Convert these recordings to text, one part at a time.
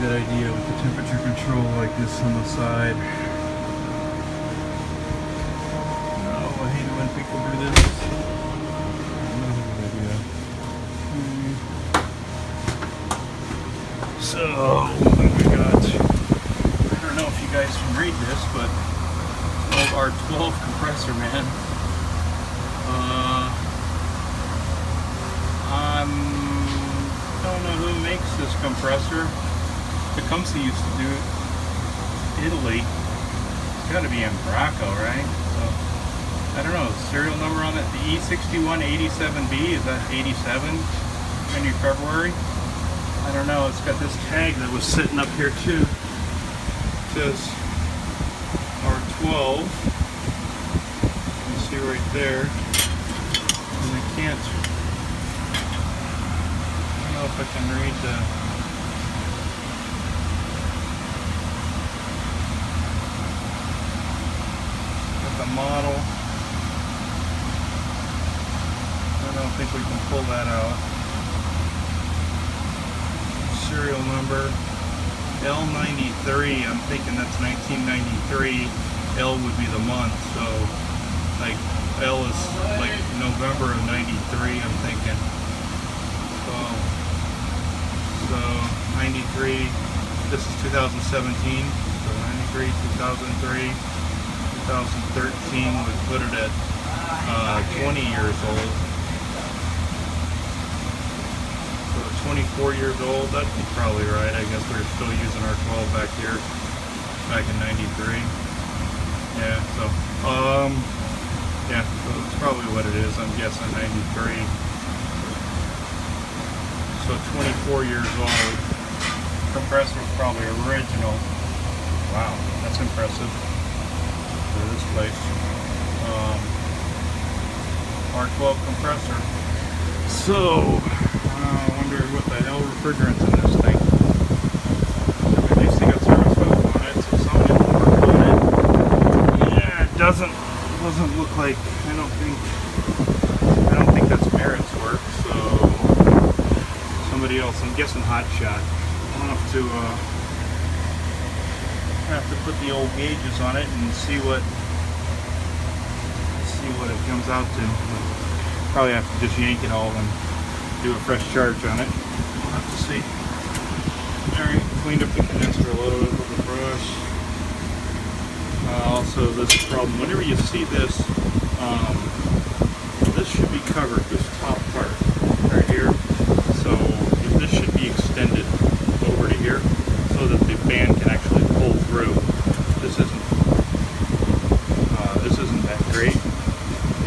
good idea with the temperature control like this on the side. Oh, I hate it when people do this. Not a good idea. So, what we got? I don't know if you guys can read this, but it's old R12 compressor, man. I don't know who makes this compressor. Tecumseh used to do it. Italy. It's got to be in Morocco, right? So I don't know. The serial number on it, the E6187B, is that 87? January, February? I don't know. It's got this tag that was sitting up here too. It says R12. You see right there. And I can't. I don't know if I can read the. The model. I don't think we can pull that out. Serial number L93. I'm thinking that's 1993. L would be the month, so like L is like November of 93. I'm thinking. So 93. This is 2017. So 93, 2003. 2013 would put it at 20 years old. So 24 years old, that'd be probably right. I guess we're still using our 12 back here, back in 93. Yeah, so, yeah, so that's probably what it is. I'm guessing 93. So 24 years old. Compressor was probably original. Wow, that's impressive. This place, R12 compressor. So, I wonder what the hell refrigerant's in this thing. At least they got service valve on it, so somebody will work on it. Yeah, it doesn't look like. I don't think that's Merritt's work. So, somebody else. I'm guessing Hot Shot. I'll have to put the old gauges on it and see what it comes out to. Probably have to just yank it all and do a fresh charge on it. We'll have to see. Alright, cleaned up the condenser a little bit with a brush. Also, this problem, whenever you see this, this should be covered, this top part right here. So this should be extended over to here, so that the fan can actually pull through. This isn't that great.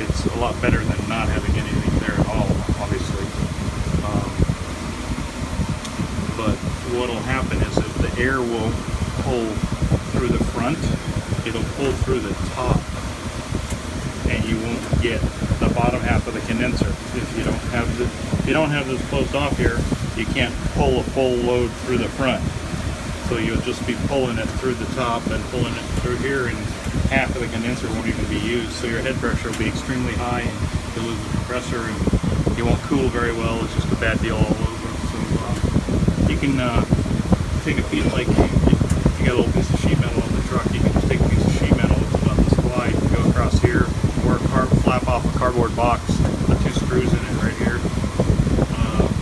It's a lot better than not having anything there at all, obviously. But what will happen is if the air will pull through the front, it'll pull through the top, and you won't get the bottom half of the condenser. If you don't have this closed off here, you can't pull a full load through the front. So you'll just be pulling it through the top and pulling it through here, and half of the condenser won't even be used. So your head pressure will be extremely high, and you'll lose the compressor, and you won't cool very well. It's just a bad deal all over. So you can take a piece, like you got a little piece of sheet metal on the truck, you can just take a piece of sheet metal, it's about this wide, and go across here, or flap off a cardboard box, put 2 screws in it right here,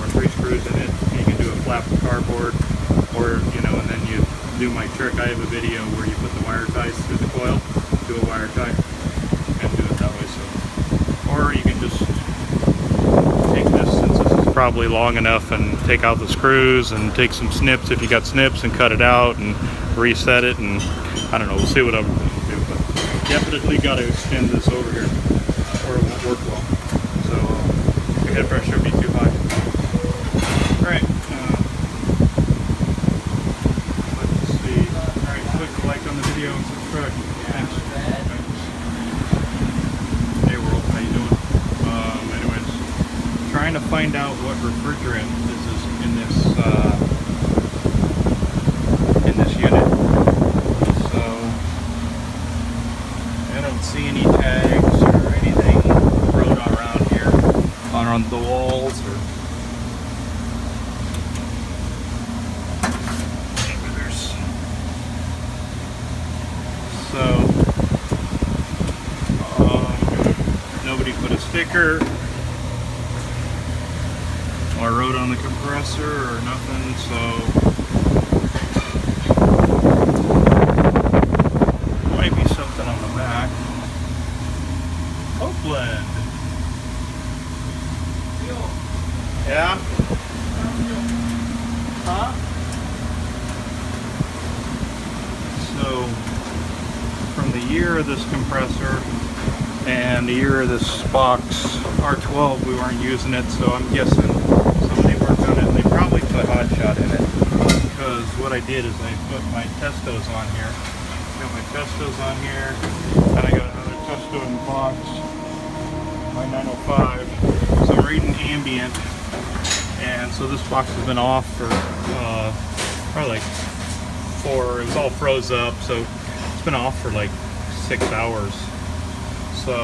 or 3 screws in it, and you can do a flap of cardboard. Or, and then you do my trick. I have a video where you put the wire ties through the coil, do a wire tie, and do it that way. So, or you can just take this, since this is probably long enough, and take out the screws and take some snips if you got snips and cut it out and reset it. And I don't know, we'll see what I'm going to do. But definitely got to extend this over here, or it won't work well. So your head pressure will be too high. All right. Video and subscribe. Thanks. Hey world, how you doing? Anyways, trying to find out what refrigerant is in this unit. So I don't see any tags or anything wrote around here, on the walls, or sticker or wrote on the compressor or nothing, so might be something on the back. Copeland. Yeah? Huh? So, from the year of this compressor and the year of this box R12, we weren't using it, so I'm guessing somebody worked on it and they probably put hot shot in it. Because what I did is I put my testos on here. Got my testos on here, and I got another testo in the box, my 905. So I'm reading ambient, and so this box has been off for probably like it was all froze up, so it's been off for like 6 hours. So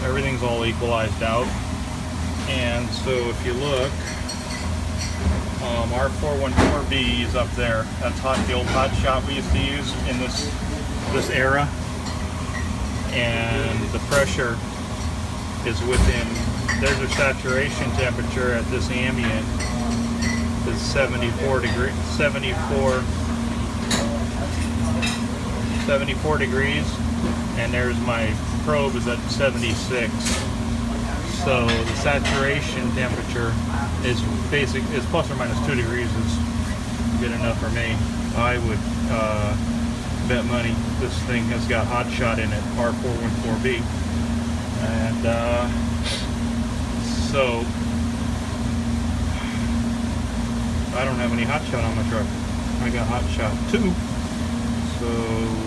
everything's all equalized out. And so if you look, R414B is up there. That's the old hot shot we used to use in this era. And the pressure is within, there's a saturation temperature at this ambient is 74 degrees, and there's my probe is at 76. So the saturation temperature is plus or minus 2 degrees is good enough for me. I would bet money this thing has got hot shot in it, R414B. And so I don't have any hot shot on my truck. I got hot shot 2. So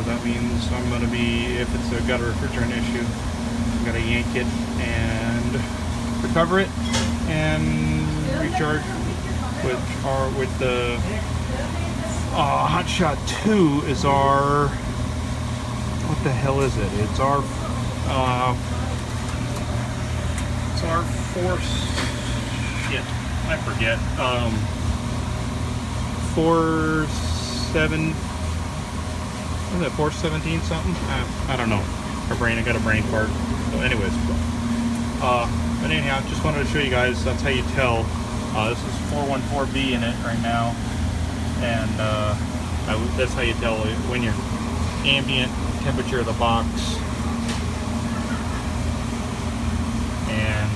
that means I'm going to be, if it's got a refrigerant issue, I'm going to yank it and recover it and recharge with the hot shot 2 is our, what the hell is it? It's our 417 something? I don't know. I got a brain fart. So anyways, but anyhow, just wanted to show you guys, that's how you tell. This is 414B in it right now, and that's how you tell when your ambient temperature of the box and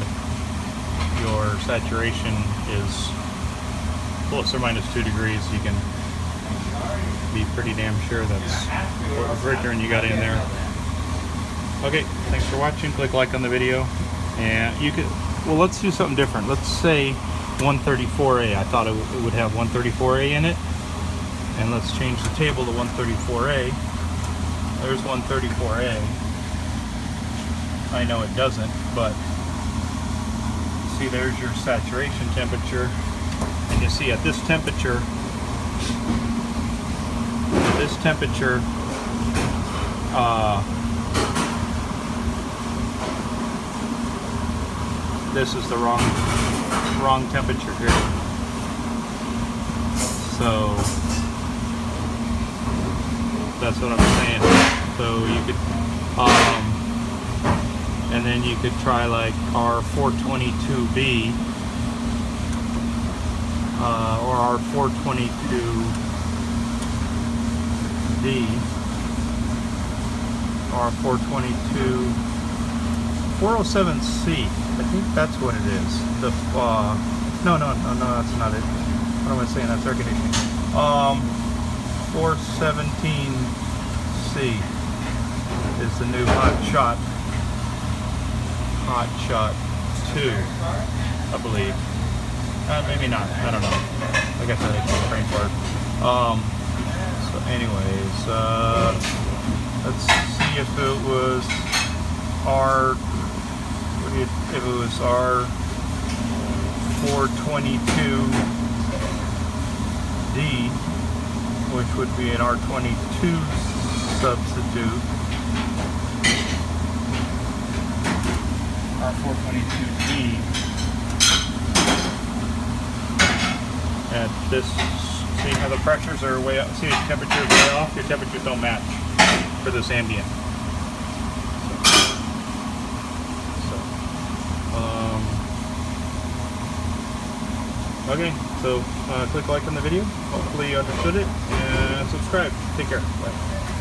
your saturation is plus or minus 2 degrees. You can be pretty damn sure that's what refrigerant you got in there. Okay, thanks for watching. Click like on the video, and you could, well, let's do something different. Let's say 134A. I thought it would have 134A in it, and let's change the table to 134A. There's 134A. I know it doesn't, but see, there's your saturation temperature, and you see at this temperature, this is the wrong temperature here. So that's what I'm saying. So you could and then you could try like R422B or R422D or 407C. I think that's what it is. The no, that's not it. What am I saying? That's air conditioning. 417C is the new hot shot 2, I believe. Maybe not. I don't know. Like I said, I can't brain fart. So anyways, let's see if it was R422D, which would be an R22 substitute. R422D at this, see how the pressures are way up, see the temperature is way off, your temperatures don't match for this ambient. So Okay, so click like on the video. Hopefully you understood it, and subscribe. Take care. Bye.